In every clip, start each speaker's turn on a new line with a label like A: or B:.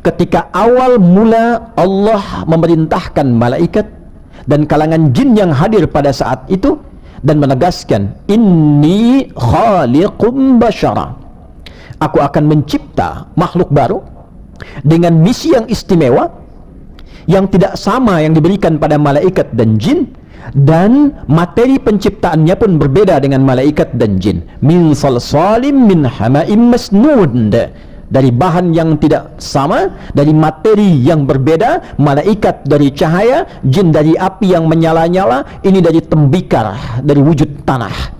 A: ketika awal mula Allah memerintahkan malaikat dan kalangan jin yang hadir pada saat itu dan menegaskan, inni khaliqum basyara, aku akan mencipta makhluk baru dengan misi yang istimewa yang tidak sama yang diberikan pada malaikat dan jin, dan materi penciptaannya pun berbeda dengan malaikat dan jin. Min salsalim min hama'im masnud, dari bahan yang tidak sama, dari materi yang berbeda. Malaikat dari cahaya, jin dari api yang menyala-nyala, ini dari tembikar, dari wujud tanah.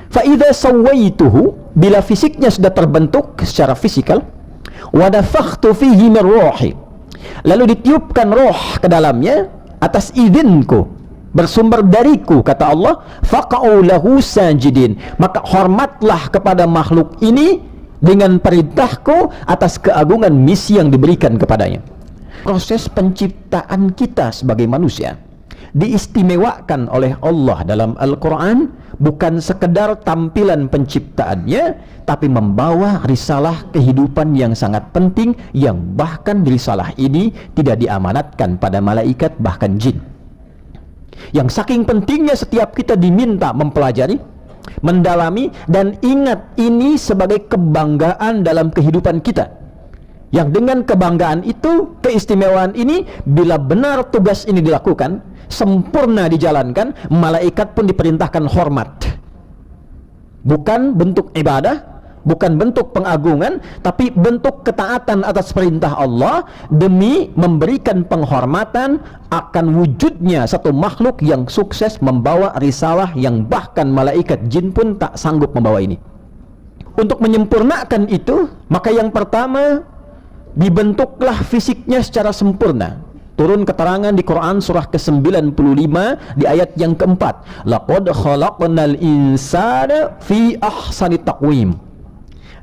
A: Fa idza sawaituhu, bila fisiknya sudah terbentuk secara fisikal, wa nafakhtu fihi min ruhi, lalu ditiupkan roh ke dalamnya atas izinku, bersumber dariku, kata Allah, faqa'u lahu sajidin, maka hormatlah kepada makhluk ini dengan perintahku atas keagungan misi yang diberikan kepadanya. Proses penciptaan kita sebagai manusia diistimewakan oleh Allah dalam Al-Quran, bukan sekedar tampilan penciptaannya, tapi membawa risalah kehidupan yang sangat penting, yang bahkan risalah ini tidak diamanatkan pada malaikat bahkan jin. Yang saking pentingnya setiap kita diminta mempelajari, mendalami, dan ingat ini sebagai kebanggaan dalam kehidupan kita, yang dengan kebanggaan itu, keistimewaan ini, bila benar tugas ini dilakukan, sempurna dijalankan, malaikat pun diperintahkan hormat. Bukan bentuk ibadah, bukan bentuk pengagungan, tapi bentuk ketaatan atas perintah Allah demi memberikan penghormatan akan wujudnya satu makhluk yang sukses membawa risalah yang bahkan malaikat jin pun tak sanggup membawa ini. Untuk menyempurnakan itu, maka yang pertama, dibentuklah fisiknya secara sempurna. Turun keterangan di Quran surah ke-95 di ayat yang keempat, laqad khalaqnal insana fi ahsani taqwim.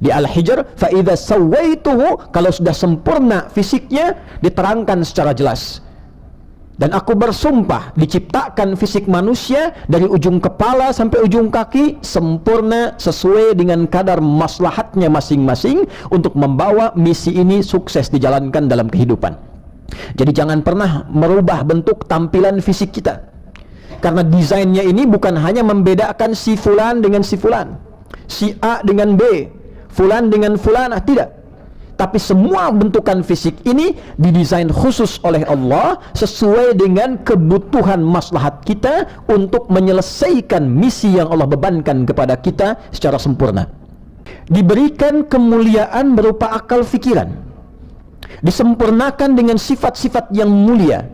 A: Di Al-Hijr, fa idza sawaituhu, kalau sudah sempurna fisiknya, diterangkan secara jelas, dan aku bersumpah, diciptakan fisik manusia dari ujung kepala sampai ujung kaki sempurna sesuai dengan kadar maslahatnya masing-masing untuk membawa misi ini sukses dijalankan dalam kehidupan. Jadi jangan pernah merubah bentuk tampilan fisik kita, karena desainnya ini bukan hanya membedakan si fulan dengan si fulan, si A dengan B, fulan dengan fulanah, tidak. Tapi semua bentukan fisik ini didesain khusus oleh Allah sesuai dengan kebutuhan maslahat kita untuk menyelesaikan misi yang Allah bebankan kepada kita secara sempurna. Diberikan kemuliaan berupa akal fikiran, disempurnakan dengan sifat-sifat yang mulia,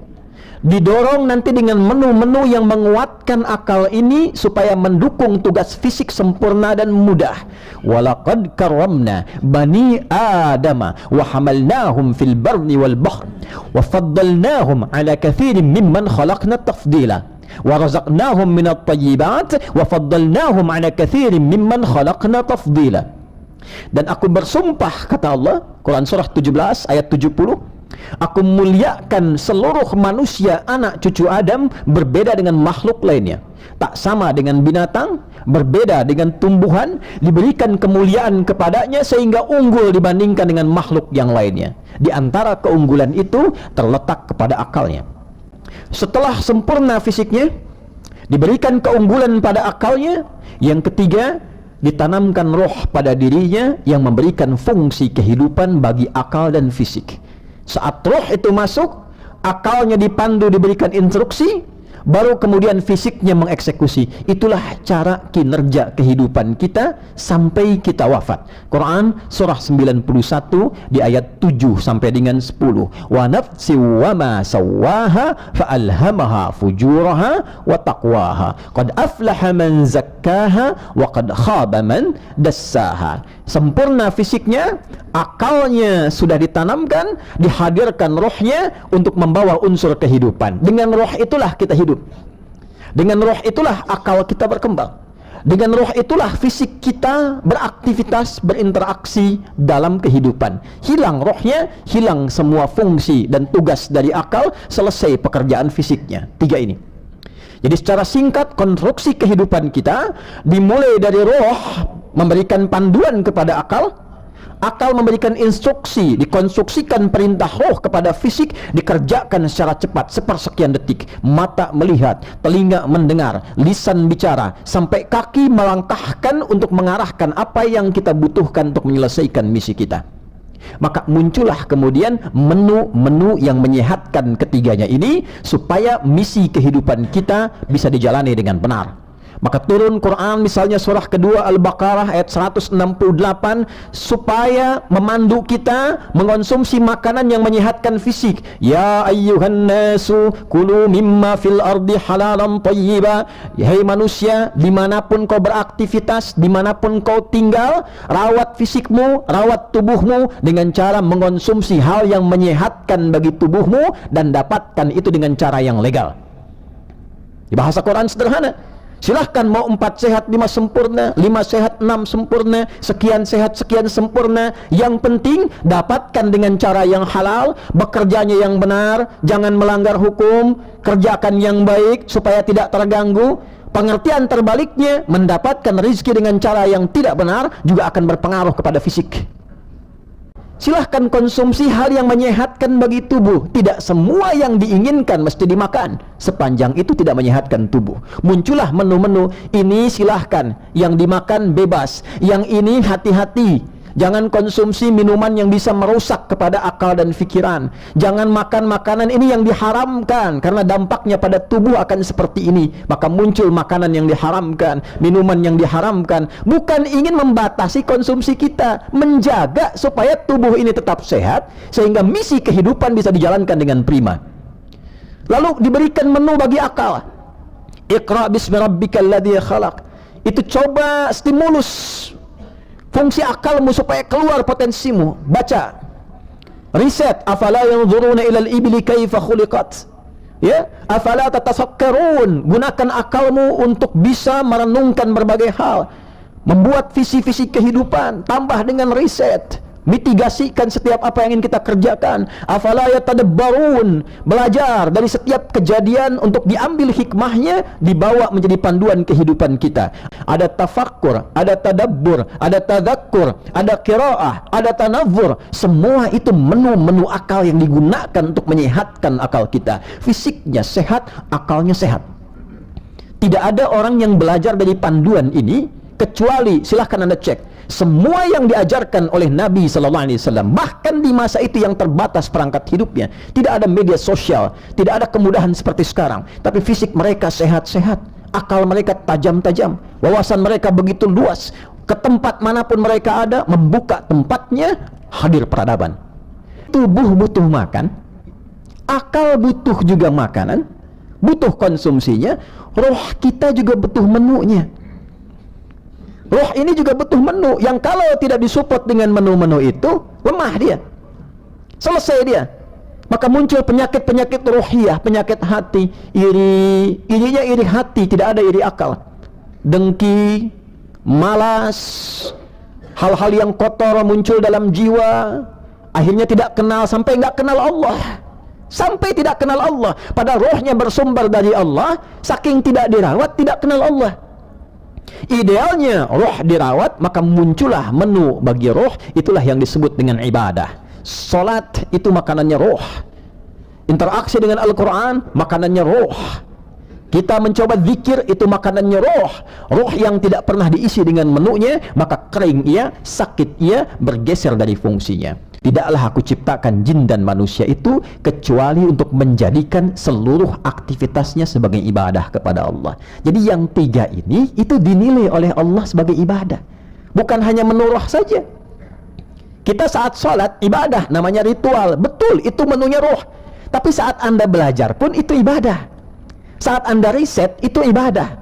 A: didorong nanti dengan menu-menu yang menguatkan akal ini supaya mendukung tugas fisik sempurna dan mudah. Walaqad karramna bani adama wa hamalnahum fil barri wal bahr wa faddalnahum ala katsirin mimman khalaqna tafdila wa razaqnahum minat thayyibat wa faddalnahum ala katsirin mimman khalaqna tafdila. Dan aku bersumpah, kata Allah, Quran surah 17 ayat 70, aku muliakan seluruh manusia, anak cucu Adam, berbeda dengan makhluk lainnya, tak sama dengan binatang, berbeda dengan tumbuhan, diberikan kemuliaan kepadanya sehingga unggul dibandingkan dengan makhluk yang lainnya. Di antara keunggulan itu terletak kepada akalnya. Setelah sempurna fisiknya, diberikan keunggulan pada akalnya. Yang ketiga, ditanamkan roh pada dirinya yang memberikan fungsi kehidupan bagi akal dan fisik. Saat roh itu masuk, akalnya dipandu, diberikan instruksi, baru kemudian fisiknya mengeksekusi. Itulah cara kinerja kehidupan kita sampai kita wafat. Quran surah 91 di ayat 7 sampai dengan 10. Wa nafsi wa ma sawaha fa alhamaha fujuraha wa taqwaha. Qad aflaha man zakkaha wa qad khaba man dassaha. Sempurna fisiknya, akalnya sudah ditanamkan, dihadirkan rohnya untuk membawa unsur kehidupan. Dengan roh itulah kita hidup, dengan roh itulah akal kita berkembang, dengan roh itulah fisik kita beraktivitas, berinteraksi dalam kehidupan. Hilang rohnya, hilang semua fungsi dan tugas dari akal, selesai pekerjaan fisiknya. Tiga ini. Jadi secara singkat, konstruksi kehidupan kita dimulai dari roh memberikan panduan kepada akal, Akal memberikan instruksi, dikonstruksikan perintah roh kepada fisik, dikerjakan secara cepat, sepersekian detik. Mata melihat, telinga mendengar, lisan bicara, sampai kaki melangkahkan untuk mengarahkan apa yang kita butuhkan untuk menyelesaikan misi kita. Maka muncullah kemudian menu-menu yang menyehatkan ketiganya ini, supaya misi kehidupan kita bisa dijalani dengan benar. Maka turun Quran misalnya surah kedua Al-Baqarah ayat 168 supaya memandu kita mengonsumsi makanan yang menyehatkan fisik. Ya ayyuhan nasu kulu mimma fil ardi halalan thayyiba. Hai manusia, dimanapun kau beraktivitas, dimanapun kau tinggal, rawat fisikmu, rawat tubuhmu dengan cara mengonsumsi hal yang menyehatkan bagi tubuhmu, dan dapatkan itu dengan cara yang legal. Di bahasa Quran sederhana, silahkan mau 4 sehat 5 sempurna, 5 sehat 6 sempurna, sekian sehat sekian sempurna. Yang penting dapatkan dengan cara yang halal, bekerjanya yang benar, jangan melanggar hukum, kerjakan yang baik supaya tidak terganggu. Pengertian terbaliknya, mendapatkan rezeki dengan cara yang tidak benar juga akan berpengaruh kepada fisik. Silahkan konsumsi hal yang menyehatkan bagi tubuh. Tidak semua yang diinginkan mesti dimakan, sepanjang itu tidak menyehatkan tubuh. Muncullah menu-menu, ini silahkan, yang dimakan bebas, yang ini hati-hati. Jangan konsumsi minuman yang bisa merusak kepada akal dan pikiran. Jangan makan makanan ini yang diharamkan, karena dampaknya pada tubuh akan seperti ini. Maka muncul makanan yang diharamkan, minuman yang diharamkan. Bukan ingin membatasi konsumsi kita, menjaga supaya tubuh ini tetap sehat, sehingga misi kehidupan bisa dijalankan dengan prima. Lalu diberikan menu bagi akal. Iqra bismi rabbikal ladzi khalaq. Itu coba stimulus fungsi akalmu supaya keluar potensimu. Baca, riset, afala yanzuruna ilal ibli kaifa khuliqat, ya, afala tatasakkarun. Gunakan akalmu untuk bisa merenungkan berbagai hal, membuat visi-visi kehidupan, tambah dengan riset, mitigasikan setiap apa yang ingin kita kerjakan. Afala yatadabbarun, belajar dari setiap kejadian untuk diambil hikmahnya, dibawa menjadi panduan kehidupan kita. Ada tafakkur, ada tadabbur, ada tadzakur, ada qiraah, ada tanavvur. Semua itu menu-menu akal yang digunakan untuk menyehatkan akal kita. Fisiknya sehat, akalnya sehat. Tidak ada orang yang belajar dari panduan ini, kecuali silahkan Anda cek semua yang diajarkan oleh Nabi Sallallahu Alaihi Wasallam. Bahkan di masa itu yang terbatas perangkat hidupnya, tidak ada media sosial, tidak ada kemudahan seperti sekarang, tapi fisik mereka sehat-sehat, akal mereka tajam-tajam, wawasan mereka begitu luas. Ke tempat manapun mereka ada, membuka tempatnya, hadir peradaban. Tubuh butuh makan, akal butuh juga makanan, butuh konsumsinya. Roh kita juga butuh menunya. Roh ini juga butuh menu, yang kalau tidak disupport dengan menu-menu itu, lemah dia, selesai dia. Maka muncul penyakit-penyakit rohiyah, penyakit hati, irinya iri hati, tidak ada iri akal, dengki, malas, hal-hal yang kotor muncul dalam jiwa. Akhirnya tidak kenal, sampai nggak kenal Allah, sampai tidak kenal Allah, padahal rohnya bersumber dari Allah. Saking tidak dirawat, tidak kenal Allah. Idealnya roh dirawat, maka muncullah menu bagi roh. Itulah yang disebut dengan ibadah. Salat itu makanannya roh, interaksi dengan Al-Quran makanannya roh, kita mencoba zikir itu makanannya roh. Roh yang tidak pernah diisi dengan menunya, maka kering ia, sakit ia, bergeser dari fungsinya. Tidaklah aku ciptakan jin dan manusia itu kecuali untuk menjadikan seluruh aktivitasnya sebagai ibadah kepada Allah. Jadi yang tiga ini itu dinilai oleh Allah sebagai ibadah, bukan hanya menurut saja. Kita saat sholat ibadah, namanya ritual, betul itu menunya roh. Tapi saat Anda belajar pun itu ibadah. Saat Anda riset itu ibadah.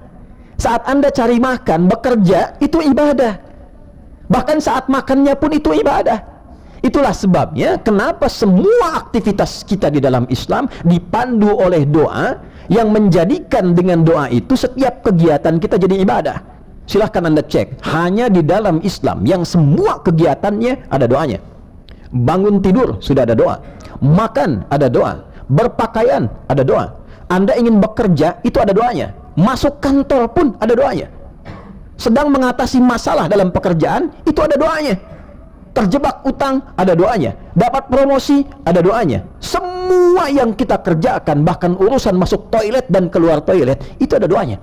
A: Saat Anda cari makan, bekerja itu ibadah. Bahkan saat makannya pun itu ibadah. Itulah sebabnya kenapa semua aktivitas kita di dalam Islam dipandu oleh doa, yang menjadikan dengan doa itu setiap kegiatan kita jadi ibadah. Silahkan Anda cek, hanya di dalam Islam yang semua kegiatannya ada doanya. Bangun tidur sudah ada doa, makan ada doa, berpakaian ada doa. Anda ingin bekerja itu ada doanya, masuk kantor pun ada doanya. Sedang mengatasi masalah dalam pekerjaan itu ada doanya. terjebak utang, ada doanya. Dapat promosi, ada doanya. Semua yang kita kerjakan, bahkan urusan masuk toilet dan keluar toilet, itu ada doanya.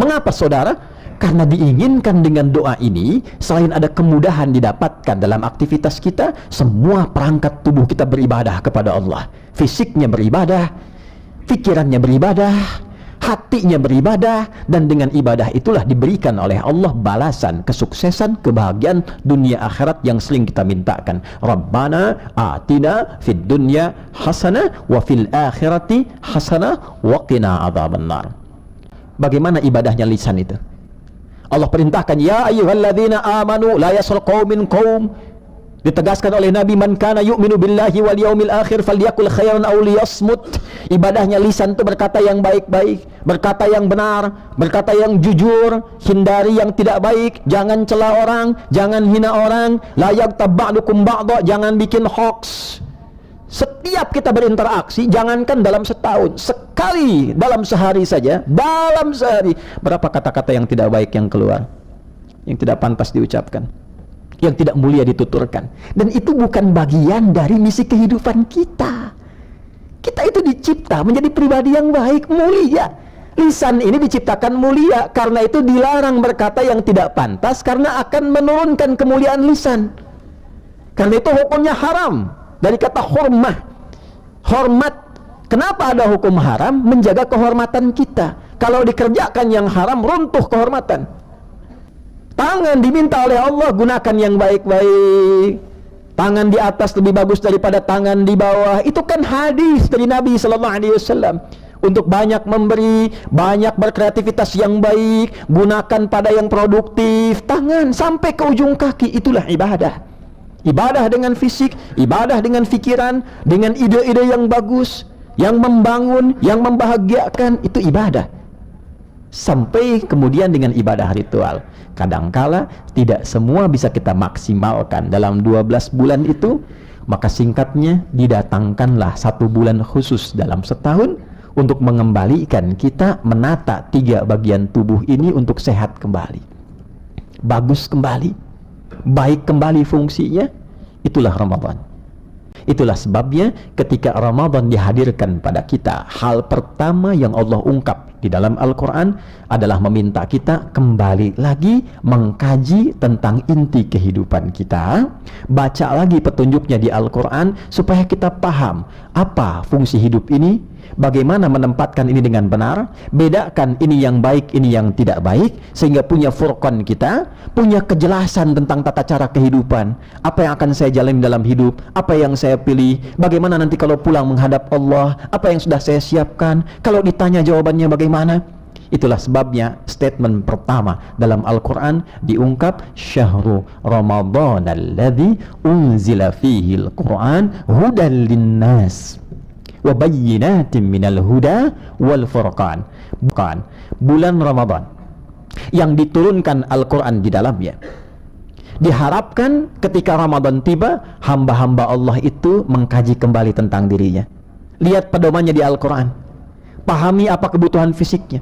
A: Mengapa saudara? Karena diinginkan dengan doa ini, selain ada kemudahan didapatkan dalam aktivitas kita, semua perangkat tubuh kita beribadah kepada Allah. Fisiknya beribadah, pikirannya beribadah, hatinya beribadah, dan dengan ibadah itulah diberikan oleh Allah balasan, kesuksesan, kebahagiaan dunia akhirat yang sering kita mintakan. Rabbana atina fid dunya hasanah wa fil akhirati hasanah wa qina adzabannar. Bagaimana ibadahnya lisan itu? Allah perintahkan, ya ayyuhalladzina amanu la yaskhar qaumin qaum. Ditegaskan oleh Nabi, man kana yu'minu billahi wal yaumil akhir falyakul khairan aw liyasmut. Ibadahnya lisan itu berkata yang baik-baik, berkata yang benar, berkata yang jujur, hindari yang tidak baik, jangan cela orang, jangan hina orang, la yaghtab ba'dukum ba'dha, jangan bikin hoax. Setiap kita berinteraksi, jangankan dalam setahun, sekali dalam sehari saja, dalam sehari, berapa kata-kata yang tidak baik yang keluar, yang tidak pantas diucapkan, yang tidak mulia dituturkan. Dan itu bukan bagian dari misi kehidupan kita. Kita itu dicipta menjadi pribadi yang baik, mulia. Lisan ini diciptakan mulia, karena itu dilarang berkata yang tidak pantas, karena akan menurunkan kemuliaan lisan. Karena itu hukumnya haram. Dari kata hormah, hormat. Kenapa ada hukum haram? Menjaga kehormatan kita. Kalau dikerjakan yang haram, runtuh kehormatan. Tangan diminta oleh Allah, gunakan yang baik-baik. Tangan di atas lebih bagus daripada tangan di bawah. Itu kan hadis dari Nabi SAW. Untuk banyak memberi, banyak berkreativitas yang baik, gunakan pada yang produktif. Tangan sampai ke ujung kaki, itulah ibadah. Ibadah dengan fisik, ibadah dengan pikiran, dengan ide-ide yang bagus, yang membangun, yang membahagiakan, itu ibadah. Sampai kemudian dengan ibadah ritual. Kadangkala tidak semua bisa kita maksimalkan dalam 12 bulan itu, maka singkatnya didatangkanlah 1 bulan khusus dalam setahun untuk mengembalikan kita menata 3 bagian tubuh ini untuk sehat kembali, bagus kembali, baik kembali fungsinya. Itulah Ramadan. Itulah sebabnya ketika Ramadan dihadirkan pada kita, hal pertama yang Allah ungkap di dalam Al-Quran adalah meminta kita kembali lagi mengkaji tentang inti kehidupan kita, baca lagi petunjuknya di Al-Quran supaya kita paham apa fungsi hidup ini, bagaimana menempatkan ini dengan benar, bedakan ini yang baik, ini yang tidak baik, sehingga punya furqan kita, punya kejelasan tentang tata cara kehidupan, apa yang akan saya jalani dalam hidup, apa yang saya pilih, bagaimana nanti kalau pulang menghadap Allah, apa yang sudah saya siapkan, kalau ditanya jawabannya bagaimana. Itulah sebabnya statement pertama dalam Al-Quran diungkap, Syahrul Ramadan alladzi unzila fihi al-Quran hudan linnas wa bayyinatin minal huda wal furqan. Bukan bulan Ramadan yang diturunkan Al-Quran di dalamnya. Diharapkan ketika Ramadan tiba, hamba-hamba Allah itu mengkaji kembali tentang dirinya. Lihat pedomannya di Al-Quran. Pahami apa kebutuhan fisiknya,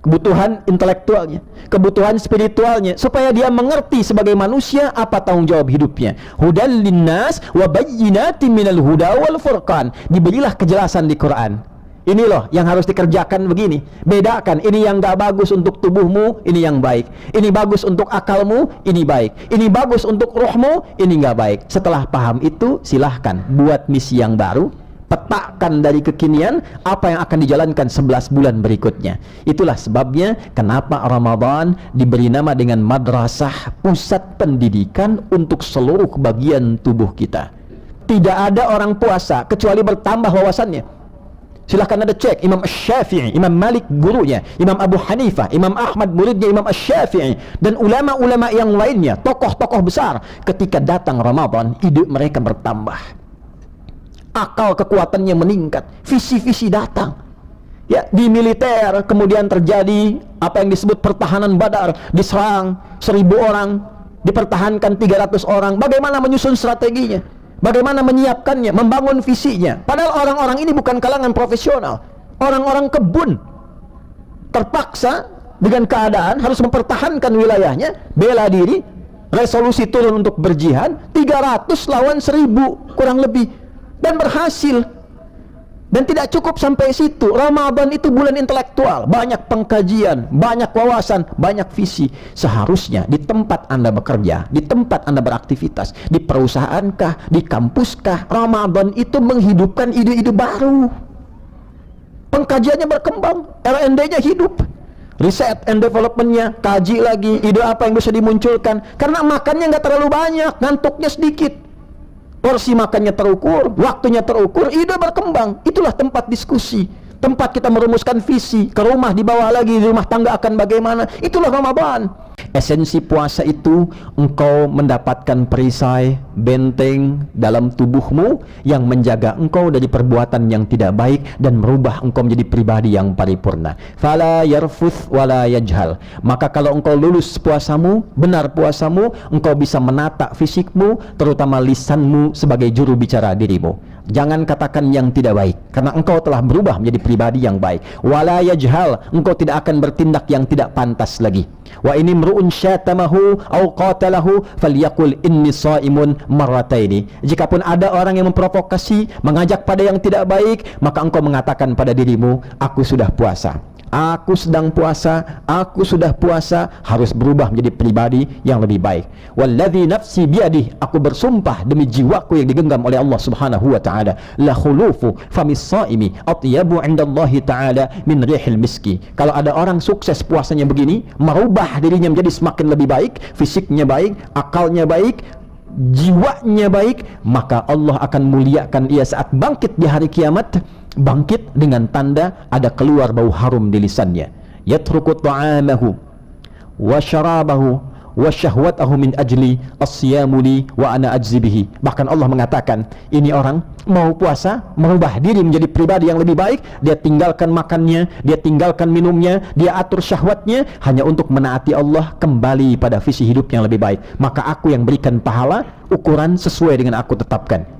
A: kebutuhan intelektualnya, kebutuhan spiritualnya, supaya dia mengerti sebagai manusia apa tanggung jawab hidupnya. Hudal linnas wa bayyinatin minal huda wal furqan. Diberilah kejelasan di Quran. Ini loh yang harus dikerjakan begini. Bedakan, ini yang gak bagus untuk tubuhmu, ini yang baik. Ini bagus untuk akalmu, ini baik. Ini bagus untuk rohmu, ini gak baik. Setelah paham itu, silahkan buat misi yang baru. Petakan dari kekinian apa yang akan dijalankan 11 bulan berikutnya. Itulah sebabnya kenapa Ramadan diberi nama dengan madrasah, pusat pendidikan untuk seluruh bagian tubuh kita. Tidak ada orang puasa kecuali bertambah wawasannya. Silahkan ada cek Imam Syafi'i, Imam Malik gurunya, Imam Abu Hanifah, Imam Ahmad muridnya Imam Syafi'i, dan ulama-ulama yang lainnya, tokoh-tokoh besar. Ketika datang Ramadan, ide mereka bertambah, akal kekuatannya meningkat, visi-visi datang. Ya, di militer kemudian terjadi apa yang disebut pertahanan Badar, diserang 1000 orang, dipertahankan 300 orang. Bagaimana menyusun strateginya? Bagaimana menyiapkannya, membangun visinya? Padahal orang-orang ini bukan kalangan profesional, orang-orang kebun. Terpaksa dengan keadaan harus mempertahankan wilayahnya, bela diri, resolusi turun untuk berjihad 300 lawan 1000 kurang lebih, dan berhasil. Dan tidak cukup sampai situ. Ramadan itu bulan intelektual, banyak pengkajian, banyak wawasan, banyak visi. Seharusnya di tempat Anda bekerja, di tempat Anda beraktivitas, di perusahaankah, di kampuskah, Ramadan itu menghidupkan ide-ide baru. Pengkajiannya berkembang, R&D-nya hidup, riset and development-nya, kaji lagi, ide apa yang bisa dimunculkan. Karena makannya nggak terlalu banyak, ngantuknya sedikit, porsi makannya terukur, waktunya terukur, ide berkembang. Itulah tempat diskusi, tempat kita merumuskan visi. Ke rumah dibawa lagi, di rumah tangga akan bagaimana. Itulah Ramadan. Esensi puasa itu engkau mendapatkan perisai, benteng dalam tubuhmu yang menjaga engkau dari perbuatan yang tidak baik dan merubah engkau menjadi pribadi yang paripurna. Fala yarfuth wala yajhal. Maka kalau engkau lulus puasamu, benar puasamu, engkau bisa menata fisikmu, terutama lisanmu sebagai juru bicara dirimu. Jangan katakan yang tidak baik, karena engkau telah berubah menjadi pribadi yang baik. Wala yajhal, engkau tidak akan bertindak yang tidak pantas lagi. Wa ini mru'un syatamahu au qatalahu falyaqul inni shaimun marrataini. Jikapun ada orang yang memprovokasi, mengajak pada yang tidak baik, maka engkau mengatakan pada dirimu, aku sudah puasa, aku sedang puasa, aku sudah puasa, harus berubah menjadi pribadi yang lebih baik. Walladzi nafsi biadih, aku bersumpah demi jiwaku yang digenggam oleh Allah Subhanahu wa taala, la khulufu famis shaimi atyabu 'indallahi taala min rihil miski. Kalau ada orang sukses puasanya begini, merubah dirinya menjadi semakin lebih baik, fisiknya baik, akalnya baik, jiwanya baik, maka Allah akan muliakan ia saat bangkit di hari kiamat. Bangkit dengan tanda ada keluar bau harum di lisannya. Yatruku ta'amahu wa syarabahu wa syahwatahu min ajli as-siyamu li wa ana ajzi bihi. Bahkan Allah mengatakan, ini orang mau puasa, merubah diri menjadi pribadi yang lebih baik, dia tinggalkan makannya, dia tinggalkan minumnya, dia atur syahwatnya hanya untuk menaati Allah, kembali pada visi hidup yang lebih baik. Maka aku yang berikan pahala, ukuran sesuai dengan aku tetapkan.